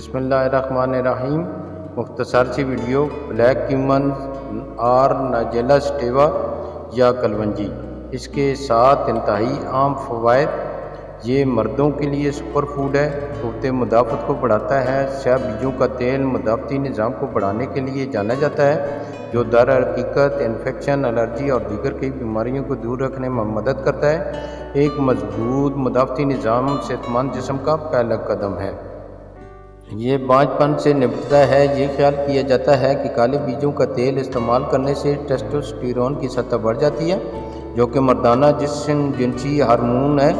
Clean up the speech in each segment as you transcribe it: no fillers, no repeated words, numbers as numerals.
بسم اللہ الرحمن الرحیم۔ مختصر سی ویڈیو بلیک کیومن اور ناجیلا سٹیوا یا کلونجی، اس کے 7 انتہائی عام فوائد۔ یہ مردوں کے لیے سپر فوڈ ہے، قوت مدافعت کو بڑھاتا ہے۔ سیاہ بیجوں کا تیل مدافعتی نظام کو بڑھانے کے لیے جانا جاتا ہے، جو در حقیقت انفیکشن، الرجی اور دیگر کئی بیماریوں کو دور رکھنے میں مدد کرتا ہے۔ ایک مضبوط مدافعتی نظام صحت مند جسم کا پہلا قدم ہے۔ یہ بانجھ پن سے نمٹتا ہے۔ یہ خیال کیا جاتا ہے کہ کالے بیجوں کا تیل استعمال کرنے سے ٹیسٹوسٹیرون کی سطح بڑھ جاتی ہے، جو کہ مردانہ جنسی ہارمون ہے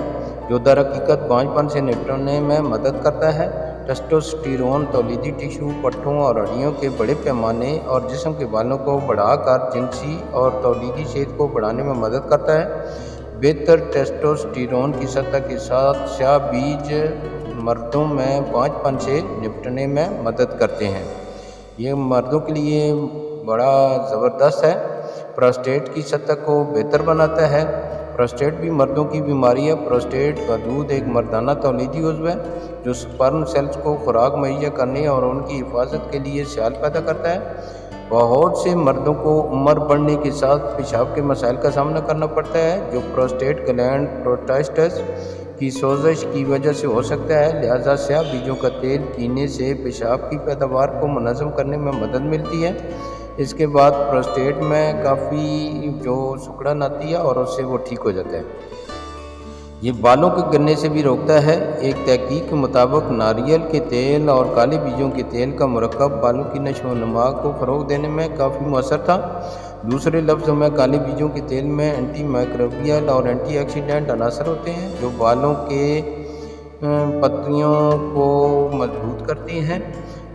جو در حقیقت بانجھ پن سے نمٹنے میں مدد کرتا ہے۔ ٹیسٹوسٹیرون تولیدی ٹشو، پٹھوں اور ہڈیوں کے بڑے پیمانے اور جسم کے بالوں کو بڑھا کر جنسی اور تولیدی صحت کو بڑھانے میں مدد کرتا ہے۔ بہتر ٹیسٹوسٹیرون کی سطح کے ساتھ سیاہ بیج مردوں میں بانجھ پن سے نمٹنے میں مدد کرتے ہیں۔ یہ مردوں کے لیے بڑا زبردست ہے۔ پروسٹیٹ کی سطح کو بہتر بناتا ہے۔ پروسٹیٹ بھی مردوں کی بیماری ہے۔ پروسٹیٹ کا دودھ ایک مردانہ تولیدی عضو ہے جو سپرم سیلز کو خوراک مہیا کرنے اور ان کی حفاظت کے لیے سیال پیدا کرتا ہے۔ بہت سے مردوں کو عمر بڑھنے کے ساتھ پیشاب کے مسائل کا سامنا کرنا پڑتا ہے، جو پروسٹیٹ گلینڈ پروسٹیٹس کی سوزش کی وجہ سے ہو سکتا ہے۔ لہذا سیاہ بیجوں کا تیل پینے سے پیشاب کی پیداوار کو منظم کرنے میں مدد ملتی ہے۔ اس کے بعد پروسٹیٹ میں کافی جو سکڑن آتی ہے اور اس سے وہ ٹھیک ہو جاتا ہے۔ یہ بالوں کے گرنے سے بھی روکتا ہے۔ ایک تحقیق کے مطابق ناریل کے تیل اور کالے بیجوں کے تیل کا مرکب بالوں کی نشو و نما کو فروغ دینے میں کافی مؤثر تھا۔ دوسرے لفظوں میں کالے بیجوں کے تیل میں اینٹی مائکروبیل اور اینٹی آکسیڈنٹ عناصر ہوتے ہیں جو بالوں کے پتیوں کو مضبوط کرتے ہیں۔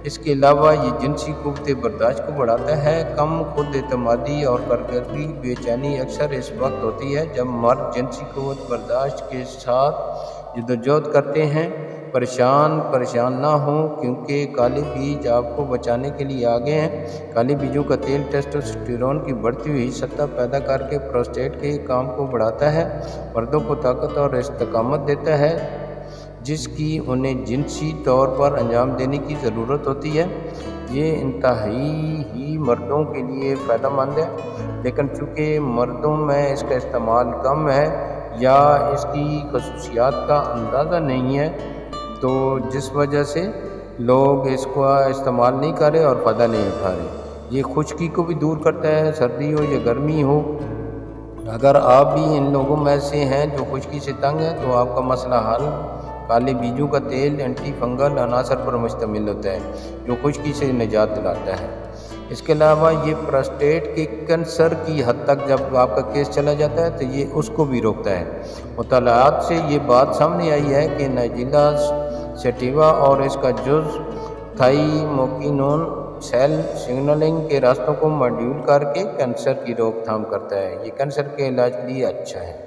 اس کے علاوہ یہ جنسی قوت برداشت کو بڑھاتا ہے۔ کم خود اعتمادی اور کارکردگی بے چینی اکثر اس وقت ہوتی ہے جب مرد جنسی قوت برداشت کے ساتھ جدوجہد کرتے ہیں۔ پریشان نہ ہوں، کیونکہ کالے بیج آپ کو بچانے کے لیے آگے ہیں۔ کالے بیجوں کا تیل ٹیسٹوسٹیرون کی بڑھتی ہوئی سطح پیدا کر کے پروسٹیٹ کے کام کو بڑھاتا ہے، مردوں کو طاقت اور استقامت دیتا ہے جس کی انہیں جنسی طور پر انجام دینے کی ضرورت ہوتی ہے۔ یہ انتہائی ہی مردوں کے لیے فائدہ مند ہے، لیکن چونکہ مردوں میں اس کا استعمال کم ہے یا اس کی خصوصیات کا اندازہ نہیں ہے، تو جس وجہ سے لوگ اس کا استعمال نہیں کر رہے اور فائدہ نہیں اٹھا رہے۔ یہ خشکی کو بھی دور کرتا ہے، سردی ہو یا گرمی ہو۔ اگر آپ بھی ان لوگوں میں سے ہیں جو خشکی سے تنگ ہیں تو آپ کا مسئلہ حل۔ کالے بیجوں کا تیل اینٹی فنگل عناصر پر مشتمل ہوتا ہے جو خشکی سے نجات دلاتا ہے۔ اس کے علاوہ یہ پروسٹیٹ کے کینسر کی حد تک جب آپ کا کیس چلا جاتا ہے تو یہ اس کو بھی روکتا ہے۔ مطالعات سے یہ بات سامنے آئی ہے کہ ناجیلا سٹیوا اور اس کا جز تھائموکینون سیل سگنلنگ کے راستوں کو ماڈیول کر کے کینسر کی روک تھام کرتا ہے۔ یہ کینسر کے علاج کے لیے اچھا ہے۔